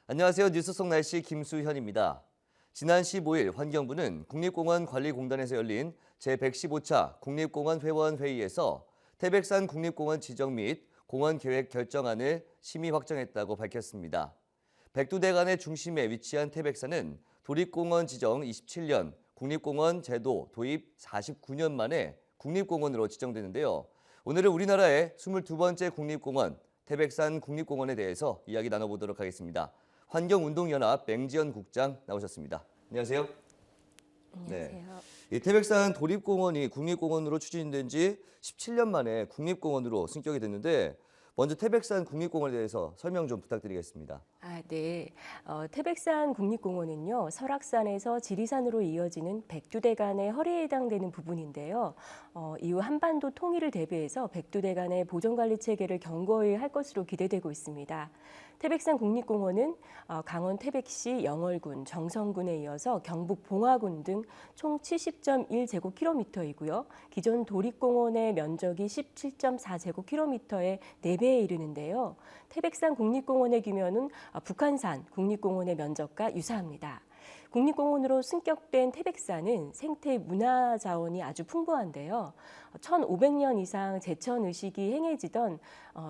안녕하세요. 뉴스 속 날씨 김수현입니다. 지난 15일 환경부는 국립공원관리공단에서 열린 제115차 국립공원 회원 회의에서 태백산 국립공원 지정 및 공원 계획 결정안을 심의 확정했다고 밝혔습니다. 백두대간의 중심에 위치한 태백산은 도립공원 지정 27년, 국립공원 제도 도입 49년 만에 국립공원으로 지정되는데요. 오늘은 우리나라의 22번째 국립공원, 태백산 국립공원에 대해서 이야기 나눠보도록 하겠습니다. 환경운동연합 맹지연 국장 나오셨습니다. 안녕하세요. 안녕하세요. 이 태백산 도립공원이 국립공원으로 추진된 지 17년 만에 국립공원으로 승격이 됐는데 먼저 태백산 국립공원에 대해서 설명 좀 부탁드리겠습니다. 네. 태백산 국립공원은요, 설악산에서 지리산으로 이어지는 백두대간의 허리에 해당되는 부분인데요. 이후 한반도 통일을 대비해서 백두대간의 보존관리 체계를 견고히 할 것으로 기대되고 있습니다. 태백산 국립공원은 강원 태백시 영월군, 정선군에 이어서 경북 봉화군 등 총 70.1제곱킬로미터이고요. 기존 도립공원의 면적이 17.4제곱킬로미터의 4배에 이르는데요. 태백산 국립공원의 규모는 북한산 국립공원의 면적과 유사합니다. 국립공원으로 승격된 태백산은 생태 문화 자원이 아주 풍부한데요. 1500년 이상 제천 의식이 행해지던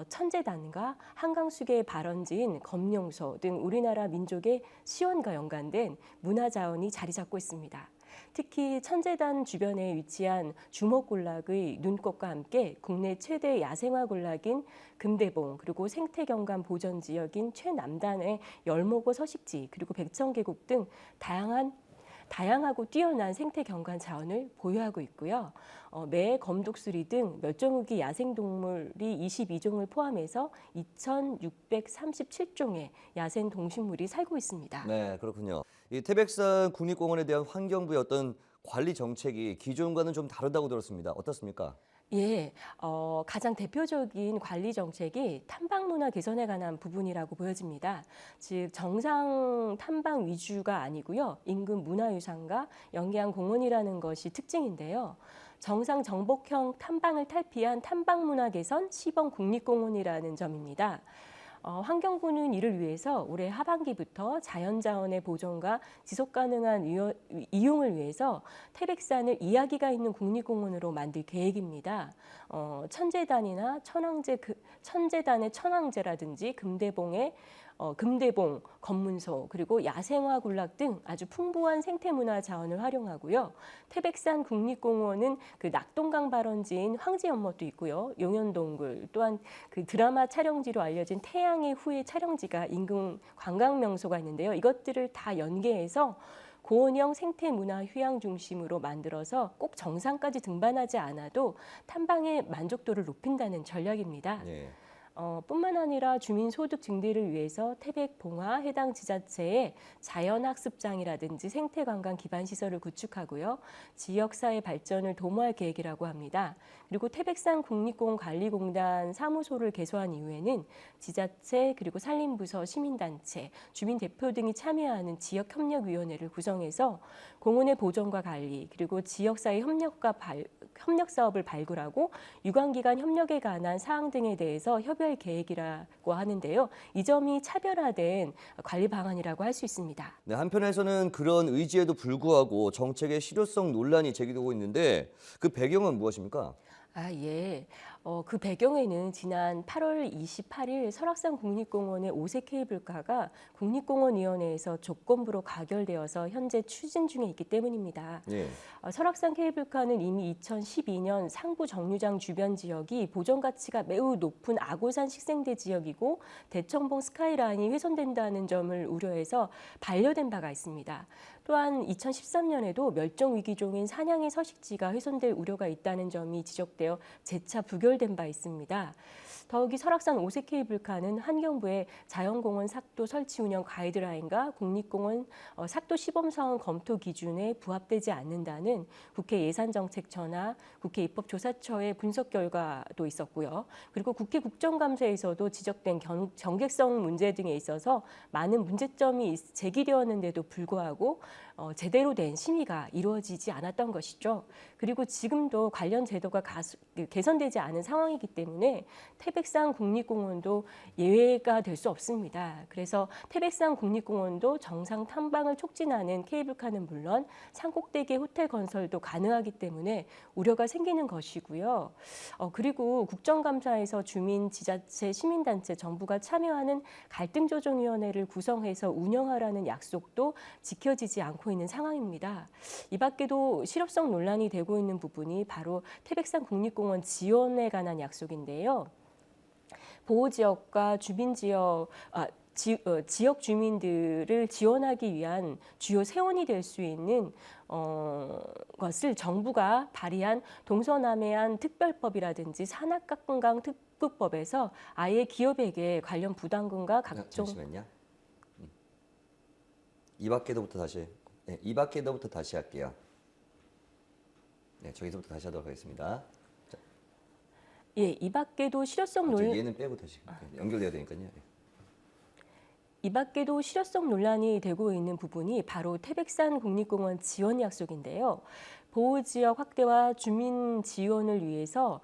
천재단과 한강수계의 발원지인 검룡소 등 우리나라 민족의 시원과 연관된 문화 자원이 자리 잡고 있습니다. 특히 천재단 주변에 위치한 주목군락의 눈꽃과 함께 국내 최대 야생화 군락인 금대봉, 그리고 생태경관 보전지역인 최남단의 열목어 서식지, 그리고 백천계곡 등 다양하고 뛰어난 생태경관 자원을 보유하고 있고요. 매, 검독수리 등 멸종위기 야생동물이 22종을 포함해서 2,637종의 야생 동식물이 살고 있습니다. 네, 그렇군요. 이 태백산 국립공원에 대한 환경부의 어떤 관리 정책이 기존과는 좀 다르다고 들었습니다. 어떻습니까? 예, 가장 대표적인 관리 정책이 탐방 문화 개선에 관한 부분이라고 보여집니다. 즉, 정상 탐방 위주가 아니고요. 인근 문화유산과 연계한 공원이라는 것이 특징인데요. 정상 정복형 탐방을 탈피한 탐방 문화 개선 시범 국립공원이라는 점입니다. 환경부는 이를 위해서 올해 하반기부터 자연자원의 보존과 지속가능한 이용을 위해서 태백산을 이야기가 있는 국립공원으로 만들 계획입니다. 천재단이나 천재단의 천왕제라든지 금대봉, 검문소, 그리고 야생화 군락 등 아주 풍부한 생태문화 자원을 활용하고요. 태백산 국립공원은 그 낙동강 발원지인 황제연못도 있고요. 용현동굴, 또한 그 드라마 촬영지로 알려진 태양의 후예 촬영지가 인근 관광 명소가 있는데요. 이것들을 다 연계해서 고원형 생태문화 휴양 중심으로 만들어서 꼭 정상까지 등반하지 않아도 탐방의 만족도를 높인다는 전략입니다. 네. 뿐만 아니라 주민 소득 증대를 위해서 태백 봉화 해당 지자체에 자연학습장이라든지 생태관광 기반 시설을 구축하고요. 지역사회 발전을 도모할 계획이라고 합니다. 그리고 태백산 국립공원관리공단 사무소를 개소한 이후에는 지자체, 그리고 산림부서, 시민단체, 주민 대표 등이 참여하는 지역협력위원회를 구성해서 공원의 보존과 관리, 그리고 지역사회 협력 사업을 발굴하고 유관기관 협력에 관한 사항 등에 대해서 협의할 계획이라고 하는데요. 이 점이 차별화된 관리 방안이라고 할 수 있습니다. 네, 한편에서는 그런 의지에도 불구하고 정책의 실효성 논란이 제기되고 있는데 그 배경은 무엇입니까? 예. 그 배경에는 지난 8월 28일 설악산 국립공원의 5세 케이블카가 국립공원위원회에서 조건부로 가결되어서 현재 추진 중에 있기 때문입니다. 네. 설악산 케이블카는 이미 2012년 상부 정류장 주변 지역이 보존 가치가 매우 높은 아고산 식생대 지역이고 대청봉 스카이라인이 훼손된다는 점을 우려해서 반려된 바가 있습니다. 또한 2013년에도 멸종위기종인 사냥의 서식지가 훼손될 우려가 있다는 점이 지적되어 재차 부결된 바 있습니다. 더욱이 설악산 5세 케이블카는 환경부의 자연공원 삭도 설치 운영 가이드라인과 국립공원 삭도 시범사원 검토 기준에 부합되지 않는다는 국회 예산정책처나 국회 입법조사처의 분석 결과도 있었고요. 그리고 국회 국정감사에서도 지적된 경객성 문제 등에 있어서 많은 문제점이 제기되었는데도 불구하고 제대로 된 심의가 이루어지지 않았던 것이죠. 그리고 지금도 관련 제도가 개선되지 않은 상황이기 때문에 태백산 국립공원도 예외가 될 수 없습니다. 그래서 태백산 국립공원도 정상 탐방을 촉진하는 케이블카는 물론 산꼭대기 호텔 건설도 가능하기 때문에 우려가 생기는 것이고요. 그리고 국정감사에서 주민, 지자체, 시민단체, 정부가 참여하는 갈등조정위원회를 구성해서 운영하라는 약속도 지켜지지 않고 있는 상황입니다. 이 밖에도 실효성 논란이 되고 있는 부분이 바로 태백산 국립공원 지원에 관한 약속인데요. 보호지역과 지역 주민들을 지원하기 위한 주요 세원이 될 수 있는 것을 정부가 발의한 동서남해안 특별법이라든지 산악관광 특구법에서 아예 기업에게 관련 부담금과 각종 잠시만요. 이 밖에도부터 다시 이 밖에도부터 다시 할게요. 네, 저기서부터 다시 하도록 하겠습니다. 예, 이 밖에도 실효성 논란 얘는 빼고 다시 연결돼야 되니까요. 네. 이 밖에도 실효성 논란이 되고 있는 부분이 바로 태백산 국립공원 지원 약속인데요. 보호지역 확대와 주민 지원을 위해서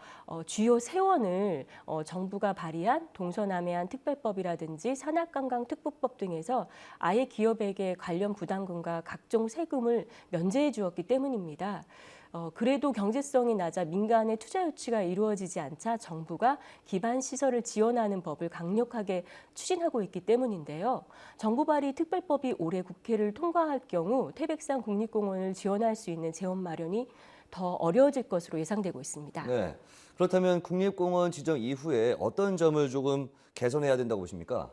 주요 세원을 정부가 발의한 동서남해안 특별법이라든지 산악관광 특구법 등에서 아예 기업에게 관련 부담금과 각종 세금을 면제해 주었기 때문입니다. 그래도 경제성이 낮아 민간의 투자 유치가 이루어지지 않자 정부가 기반 시설을 지원하는 법을 강력하게 추진하고 있기 때문인데요. 정부 발의 특별법이 올해 국회를 통과할 경우 태백산 국립공원을 지원할 수 있는 재원 마련이 더 어려워질 것으로 예상되고 있습니다. 네. 그렇다면 국립공원 지정 이후에 어떤 점을 조금 개선해야 된다고 보십니까?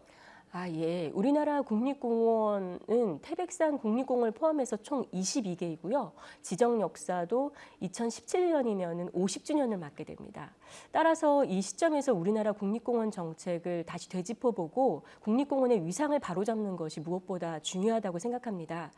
예. 우리나라 국립공원은 태백산 국립공원을 포함해서 총 22개이고요. 지정 역사도 2017년이면 50주년을 맞게 됩니다. 따라서 이 시점에서 우리나라 국립공원 정책을 다시 되짚어보고 국립공원의 위상을 바로잡는 것이 무엇보다 중요하다고 생각합니다.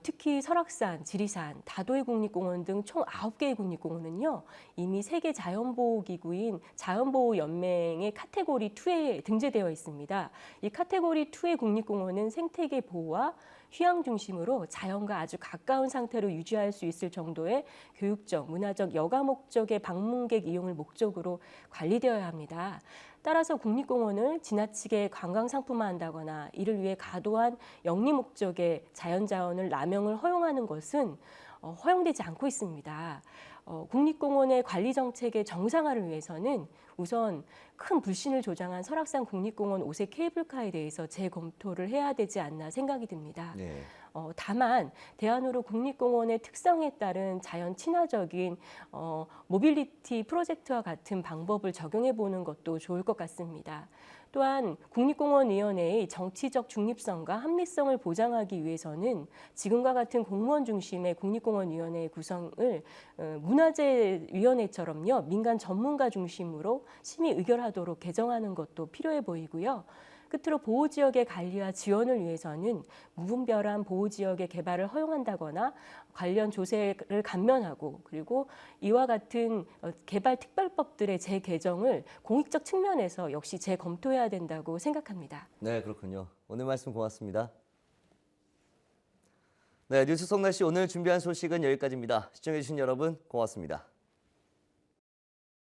특히 설악산, 지리산, 다도해 국립공원 등 총 9개의 국립공원은요. 이미 세계 자연보호기구인 자연보호연맹의 카테고리 2에 등재되어 있습니다. 이 카테고리 2의 국립공원은 생태계 보호와 휴양 중심으로 자연과 아주 가까운 상태로 유지할 수 있을 정도의 교육적, 문화적, 여가 목적의 방문객 이용을 목적으로 관리되어야 합니다. 따라서 국립공원을 지나치게 관광 상품화한다거나 이를 위해 과도한 영리 목적의 자연자원을 남용을 허용하는 것은 허용되지 않고 있습니다. 국립공원의 관리 정책의 정상화를 위해서는 우선 큰 불신을 조장한 설악산 국립공원 5세 케이블카에 대해서 재검토를 해야 되지 않나 생각이 듭니다. 네. 다만 대안으로 국립공원의 특성에 따른 자연 친화적인 모빌리티 프로젝트와 같은 방법을 적용해 보는 것도 좋을 것 같습니다. 또한 국립공원위원회의 정치적 중립성과 합리성을 보장하기 위해서는 지금과 같은 공무원 중심의 국립공원위원회 구성을 문화재위원회처럼요 민간 전문가 중심으로 심의 의결하도록 개정하는 것도 필요해 보이고요. 끝으로 보호지역의 관리와 지원을 위해서는 무분별한 보호지역의 개발을 허용한다거나 관련 조세를 감면하고 그리고 이와 같은 개발 특별법들의 재개정을 공익적 측면에서 역시 재검토해야 된다고 생각합니다. 네, 그렇군요. 오늘 말씀 고맙습니다. 네, 뉴스 송날씨 오늘 준비한 소식은 여기까지입니다. 시청해주신 여러분 고맙습니다.